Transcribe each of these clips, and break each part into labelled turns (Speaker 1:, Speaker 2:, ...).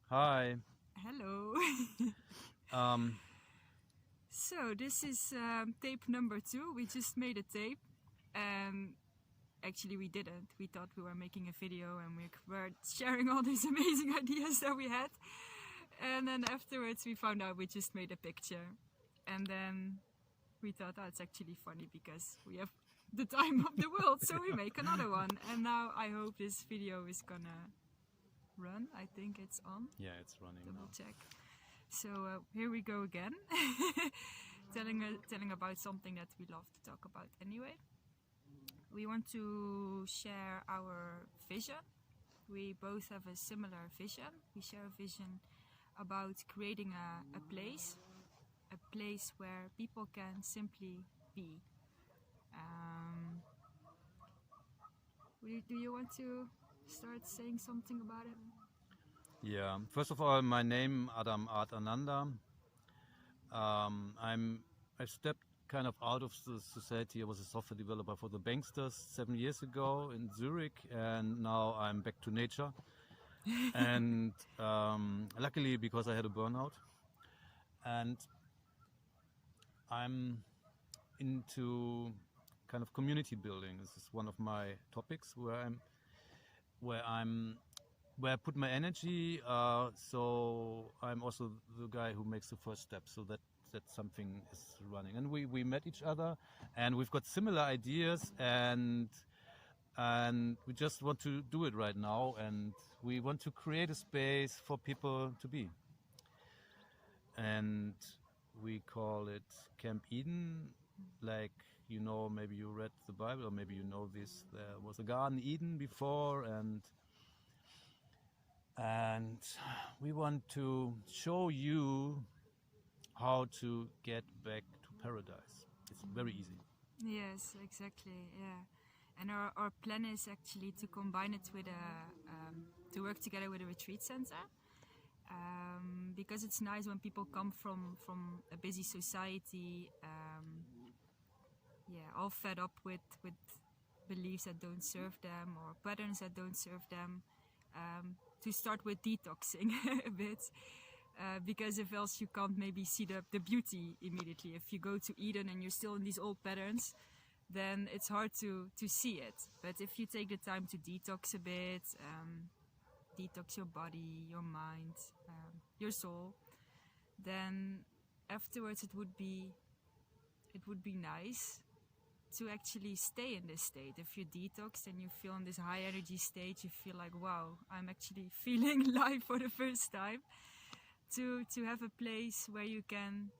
Speaker 1: Hi.
Speaker 2: Hello.
Speaker 1: Um,
Speaker 2: So this is tape number 2. We just made a tape, and actually we didn't. We thought we were making a video and we were sharing all these amazing ideas that we had. And then afterwards we found out we just made a picture. And then we thought, oh, it's actually funny because we have the time of the world, so we make another one. And now I hope this video is gonna run. I think it's on.
Speaker 1: yeah, it's running
Speaker 2: Double
Speaker 1: now.
Speaker 2: check. So here we go again, telling about something that we love to talk about anyway. We want to share our vision. We both have a similar vision. We share a vision about creating a place where people can simply be. Do you want to start saying something about it?
Speaker 1: Yeah. First of all, my name Adam Art Ananda. I stepped kind of out of the society. I was a software developer for the banksters 7 years ago in Zurich, and now I'm back to nature. And luckily, because I had a burnout, and I'm into kind of community building. This is one of my topics where I put my energy. So I'm also the guy who makes the first step, so that something is running. And we met each other, and we've got similar ideas, and we just want to do it right now, and we want to create a space for people to be. And we call it Camp Eden, like, maybe you read the Bible, or maybe you know this. There was a Garden Eden before, and we want to show you how to get back to paradise. It's very easy.
Speaker 2: Yes, exactly. Yeah, and our plan is actually to combine it with to work together with a retreat center, because it's nice when people come from a busy society, all fed up with beliefs that don't serve them or patterns that don't serve them, to start with detoxing a bit. Because if else you can't maybe see the beauty immediately. If you go to Eden and you're still in these old patterns, then it's hard to see it. But if you take the time to detox a bit, detox your body, your mind, your soul, then afterwards it would be nice to actually stay in this state. If you detox and you feel in this high energy state, you feel like, wow, I'm actually feeling life for the first time. To have a place where you can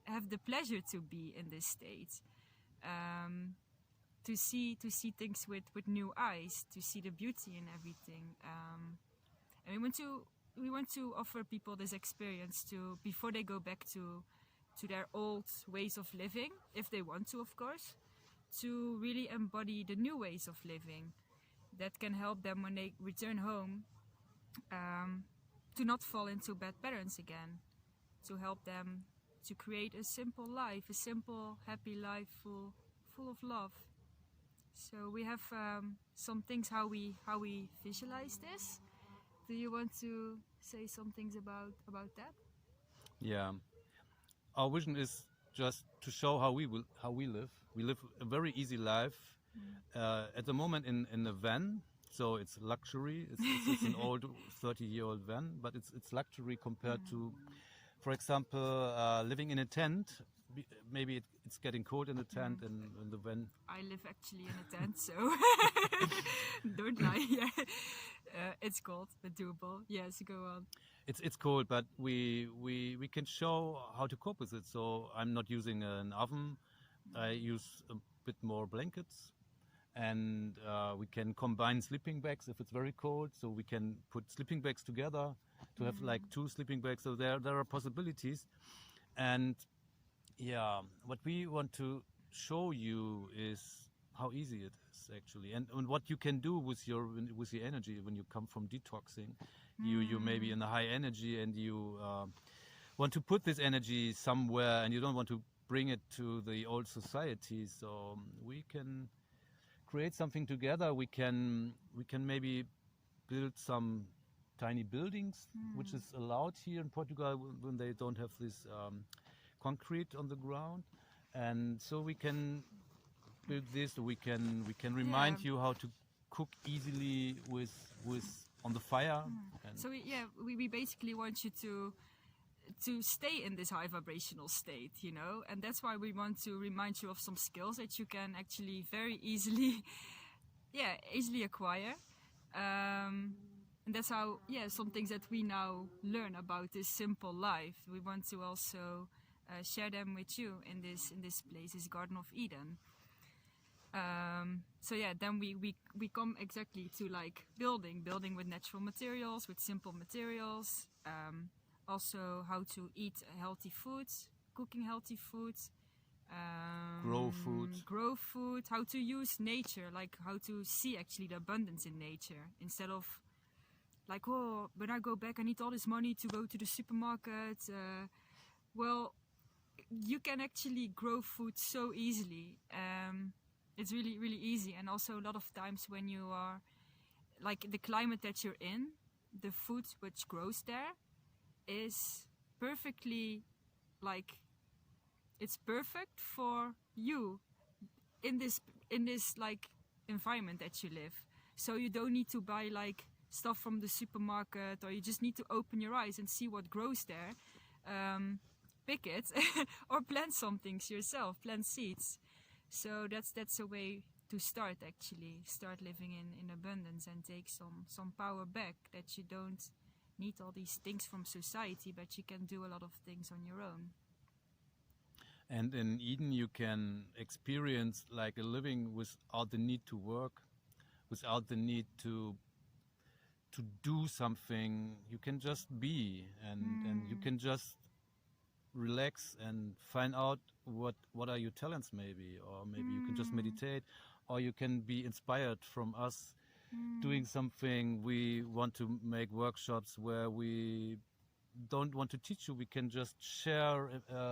Speaker 2: have the pleasure to be in this state, to see things with new eyes, to see the beauty in everything, and we want to offer people this experience to, before they go back to their old ways of living, if they want to, of course, to really embody the new ways of living that can help them when they return home, to not fall into bad patterns again, to help them to create a simple life, a simple, happy life full of love. So we have some things how we visualize this. Do you want to say some things about that?
Speaker 1: Yeah. Our vision is just to show how we live. We live a very easy life. At the moment in a van, so it's luxury. It's an old 30-year-old van, but it's luxury compared to, for example, living in a tent. Maybe it's getting cold in the tent, and in the van.
Speaker 2: I live actually in a tent, so don't lie. Yeah, it's cold but doable. Yes, go on.
Speaker 1: It's cold, but we can show how to cope with it. So I'm not using an oven. I use a bit more blankets, and we can combine sleeping bags if it's very cold. So we can put sleeping bags together to have like 2 sleeping bags. So there are possibilities, and yeah, what we want to show you is how easy it is actually, and what you can do with your energy when you come from detoxing. You may be in a high energy, and you want to put this energy somewhere, and you don't want to bring it to the old society. So we can create something together. We can maybe build some tiny buildings, which is allowed here in Portugal when they don't have this concrete on the ground. And so we can build this. We can remind
Speaker 2: Yeah.
Speaker 1: you how to cook easily with on the fire. And
Speaker 2: So we basically want you to stay in this high vibrational state, you know, and that's why we want to remind you of some skills that you can actually very easily, easily acquire. And that's how, some things that we now learn about this simple life. We want to also share them with you in this place, this Garden of Eden. Then we come exactly to like building with natural materials, with simple materials. Also how to eat healthy foods, cooking healthy foods.
Speaker 1: grow food.
Speaker 2: How to use nature, like how to see actually the abundance in nature, instead of like, oh, when I go back I need all this money to go to the supermarket. Well, you can actually grow food so easily. It's really, really easy. And also a lot of times when you are, like the climate that you're in, the food which grows there is perfectly, like, it's perfect for you in this like environment that you live. So you don't need to buy like stuff from the supermarket, or you just need to open your eyes and see what grows there. Pick it or plant some things yourself, plant seeds. So that's a way to start, actually. Start living in abundance and take some power back, that you don't need all these things from society, but you can do a lot of things on your own.
Speaker 1: And in Eden you can experience like a living without the need to work, without the need to do something. You can just be, and you can just relax and find out what are your talents, maybe, or maybe you can just meditate, or you can be inspired from us doing something. We want to make workshops where we don't want to teach you. We can just share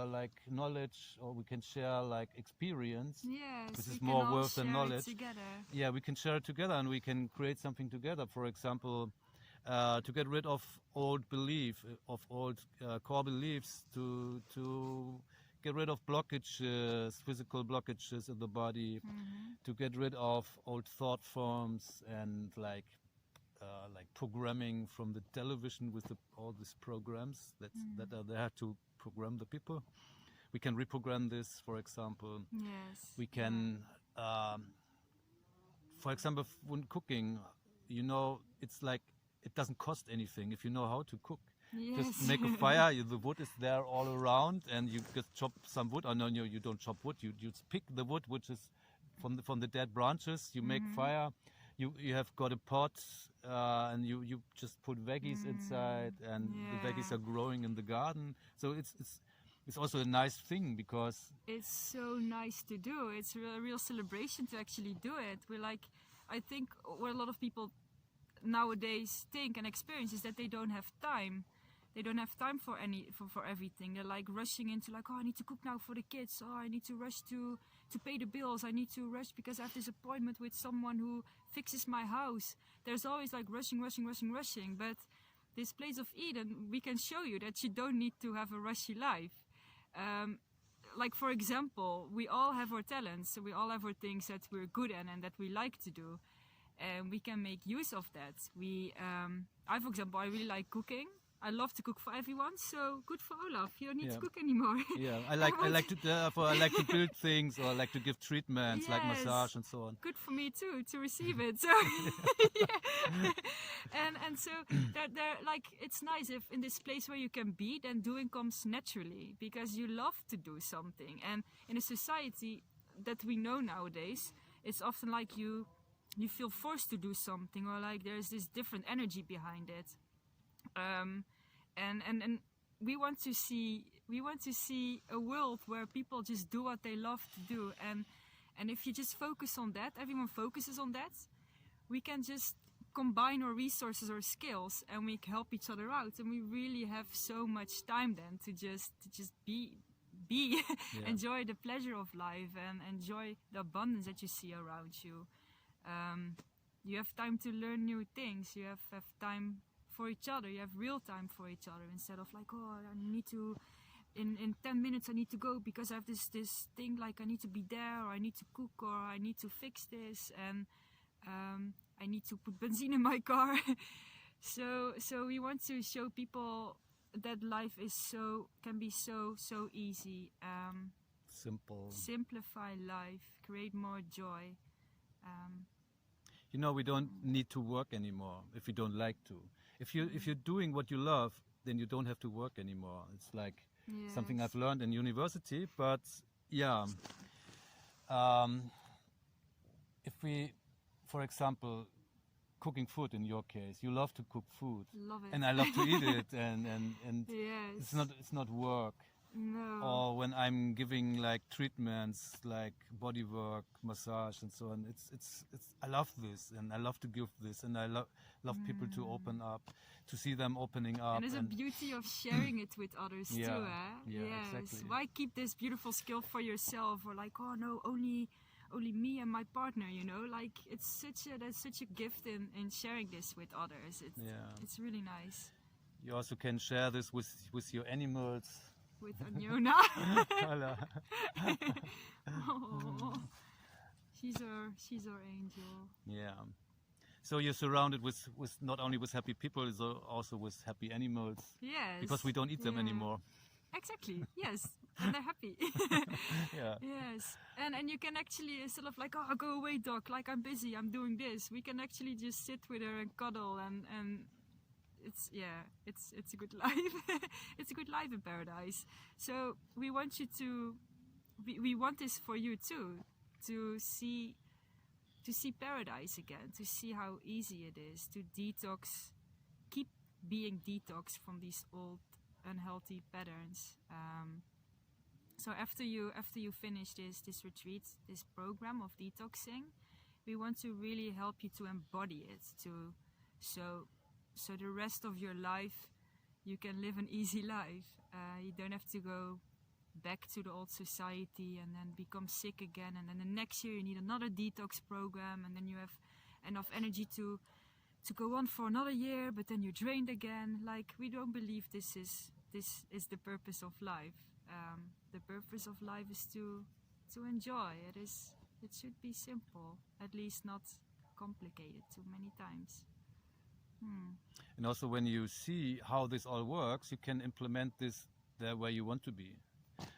Speaker 1: like knowledge, or we can share like experience.
Speaker 2: Yes,
Speaker 1: This
Speaker 2: we
Speaker 1: is
Speaker 2: can
Speaker 1: more
Speaker 2: all
Speaker 1: worth than
Speaker 2: share it
Speaker 1: knowledge.
Speaker 2: together.
Speaker 1: Yeah, we can share it together, and we can create something together. For example, to get rid of old core beliefs, to get rid of blockages, physical blockages in the body, to get rid of old thought forms, and like programming from the television with all these programs that are there to program the people. We can reprogram this, for example.
Speaker 2: Yes.
Speaker 1: We can, for example, when cooking, you know, it's like it doesn't cost anything if you know how to cook.
Speaker 2: Yes.
Speaker 1: Just make a fire. The wood is there all around, and you just chop some wood. Oh no, you don't chop wood. You just pick the wood, which is from the dead branches. You make fire. You have got a pot, and you just put veggies inside, and the veggies are growing in the garden. So it's also a nice thing, because
Speaker 2: it's so nice to do. It's a real celebration to actually do it. I think what a lot of people nowadays think and experience is that they don't have time. They don't have time for everything. They're like rushing into like, oh, I need to cook now for the kids. Oh, I need to rush to pay the bills. I need to rush because I have this appointment with someone who fixes my house. There's always like rushing. But this place of Eden, we can show you that you don't need to have a rushy life. Like, for example, we all have our talents. So we all have our things that we're good at and that we like to do. And we can make use of that. For example, I really like cooking. I love to cook for everyone, so good for Olaf. You don't need to cook anymore.
Speaker 1: Yeah, I like to build things, or I like to give treatments, like massage and so on.
Speaker 2: Good for me too, to receive it. So and so they're like, it's nice if in this place where you can be, then doing comes naturally, because you love to do something. And in a society that we know nowadays, it's often like you feel forced to do something, or like there's this different energy behind it. And we want to see a world where people just do what they love to do, and if you just focus on that, everyone focuses on that, we can just combine our resources or skills, and we help each other out, and we really have so much time then to just be enjoy the pleasure of life and enjoy the abundance that you see around you. You have time to learn new things. You have time for each other. You have real time for each other instead of like, oh, I need to, in 10 minutes I need to go because I have this thing, like I need to be there, or I need to cook, or I need to fix this, and I need to put benzene in my car. So we want to show people that life can be so easy.
Speaker 1: Simple.
Speaker 2: Simplify life, create more joy.
Speaker 1: You know, we don't need to work anymore if we don't like to. If you're doing what you love, then you don't have to work anymore. It's like something I've learned in university. But yeah, if we, for example, cooking food in your case, you love to cook food,
Speaker 2: Love it.
Speaker 1: and I love to eat it, and
Speaker 2: Yes.
Speaker 1: it's not work.
Speaker 2: No.
Speaker 1: Or when I'm giving like treatments, like body work, massage, and so on, it's I love this, and I love to give this, and I love people to open up, to see them opening up.
Speaker 2: And there's a beauty of sharing it with others too, eh?
Speaker 1: Yeah,
Speaker 2: yes.
Speaker 1: exactly.
Speaker 2: Why keep this beautiful skill for yourself, or like, oh no, only me and my partner, you know? Like, there's such a gift in sharing this with others. It's really nice.
Speaker 1: You also can share this with your animals.
Speaker 2: With Anjona. Oh, she's our angel.
Speaker 1: Yeah. So you're surrounded with not only with happy people, also with happy animals.
Speaker 2: Yes.
Speaker 1: Because we don't eat them anymore.
Speaker 2: Exactly. Yes. And they're happy.
Speaker 1: Yeah.
Speaker 2: Yes. And you can actually, instead of like, oh, go away, dog. Like, I'm busy. I'm doing this. We can actually just sit with her and cuddle and it's a good life. It's a good life in paradise. So we want you to, we want this for you too, to see paradise again, to see how easy it is to detox, keep being detox from these old unhealthy patterns. So after you finish this retreat, this program of detoxing, we want to really help you to embody it, so the rest of your life you can live an easy life. You don't have to go back to the old society and then become sick again, and then the next year you need another detox program, and then you have enough energy to go on for another year, but then you're drained again. Like, we don't believe this is the purpose of life. The purpose of life is to enjoy. It should be simple, at least not complicated too many times.
Speaker 1: And also, when you see how this all works, you can implement this there where you want to be.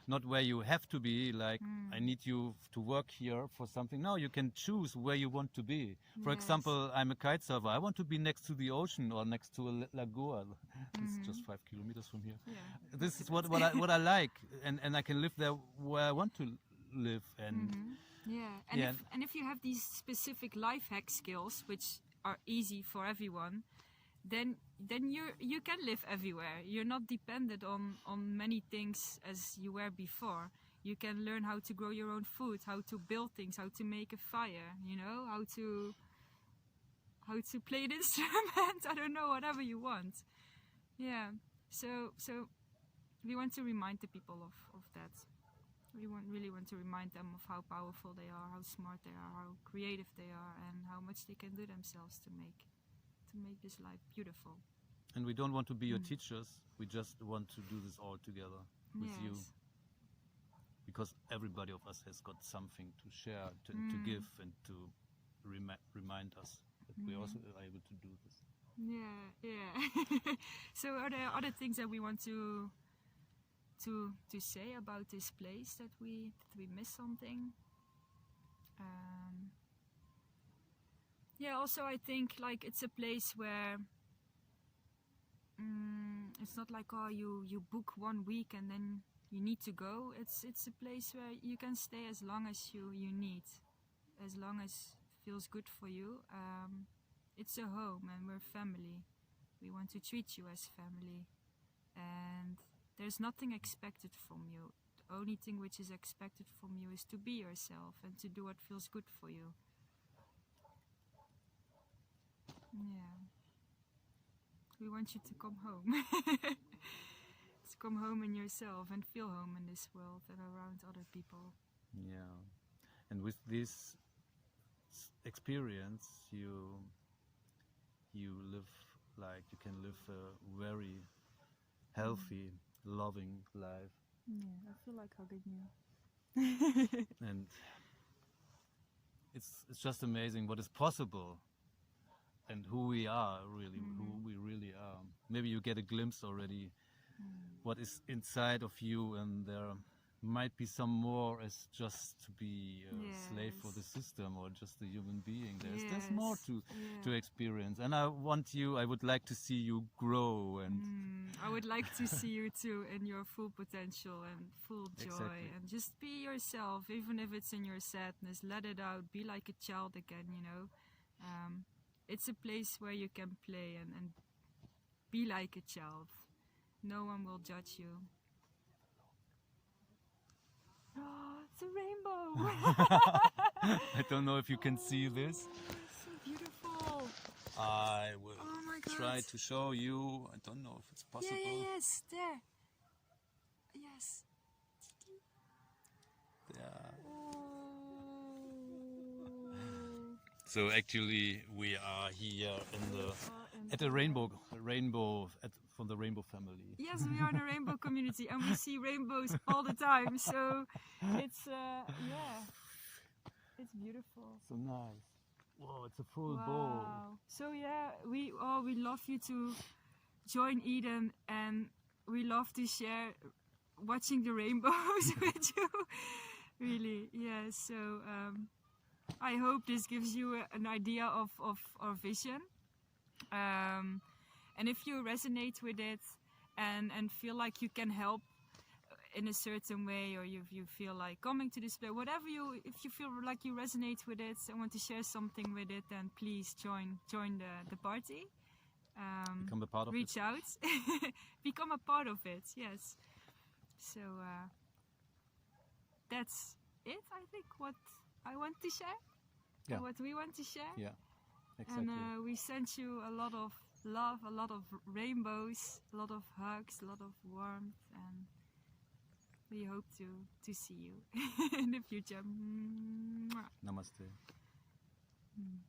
Speaker 1: Not where you have to be, like, I need you to work here for something. No, you can choose where you want to be. For example, I'm a kite surfer. I want to be next to the ocean or next to a lagoon. It's just 5 kilometers from here.
Speaker 2: Yeah.
Speaker 1: This is what I like, and I can live there where I want to live. And
Speaker 2: if you have these specific life hack skills, which are easy for everyone, then you can live everywhere. You're not dependent on many things as you were before. You can learn how to grow your own food, how to build things, how to make a fire, you know, how to play an instrument. I don't know, whatever you want. Yeah. So we want to remind the people of that. We really want to remind them of how powerful they are, how smart they are, how creative they are, and how much they can do themselves to make this life beautiful.
Speaker 1: And we don't want to be your teachers. We just want to do this all together with you. Because everybody of us has got something to share, to give, and to remind us that we also are able to do this.
Speaker 2: Yeah. So are there other things that we want to say about this place, that we miss something? Also I think, like, it's a place where it's not like, oh, you book 1 week and then you need to go. It's a place where you can stay as long as you need, as long as it feels good for you. It's a home, and we're family. We want to treat you as family, and there's nothing expected from you. The only thing which is expected from you is to be yourself and to do what feels good for you. Yeah. We want you to come home. To come home in yourself and feel home in this world and around other people.
Speaker 1: Yeah. And with this experience, you live like you can live a very healthy, loving life.
Speaker 2: Yeah, I feel like hugging you.
Speaker 1: And it's just amazing what is possible and who we are really, who we really are. Maybe you get a glimpse already what is inside of you, and there might be some more as just to be a slave for the system or just a human being. There's more to experience, and I would like to see you grow, and
Speaker 2: I would like to see you too in your full potential and full joy.
Speaker 1: Exactly.
Speaker 2: And just be yourself, even if it's in your sadness. Let it out. Be like a child again, you know. It's a place where you can play and be like a child. No one will judge you. Oh, it's a rainbow!
Speaker 1: I don't know if you can see this.
Speaker 2: It's so beautiful.
Speaker 1: I will
Speaker 2: Oh my God.
Speaker 1: try to show you. I don't know if it's possible.
Speaker 2: Yes, there. Yes.
Speaker 1: Yeah.
Speaker 2: Oh.
Speaker 1: So actually, we are here at the rainbow from the rainbow family.
Speaker 2: Yes, we are in a rainbow community, and we see rainbows all the time. So it's it's beautiful.
Speaker 1: So nice. Whoa, it's a full bowl.
Speaker 2: So yeah, we love you to join Eden, and we love to share watching the rainbows with you. Really, yeah. So I hope this gives you an idea of our vision. And if you resonate with it and feel like you can help in a certain way, or you feel like coming to this place, whatever if you feel like you resonate with it and want to share something with it, then please join the party.
Speaker 1: Become a part of
Speaker 2: reach
Speaker 1: it.
Speaker 2: out. Become a part of it, yes. So that's it, I think, what I want to share.
Speaker 1: Yeah.
Speaker 2: What we want to share.
Speaker 1: Yeah, exactly.
Speaker 2: And we send you a lot of love, a lot of rainbows, a lot of hugs, a lot of warmth, and we hope to see you in the future. Mwah.
Speaker 1: Namaste.
Speaker 2: Mm.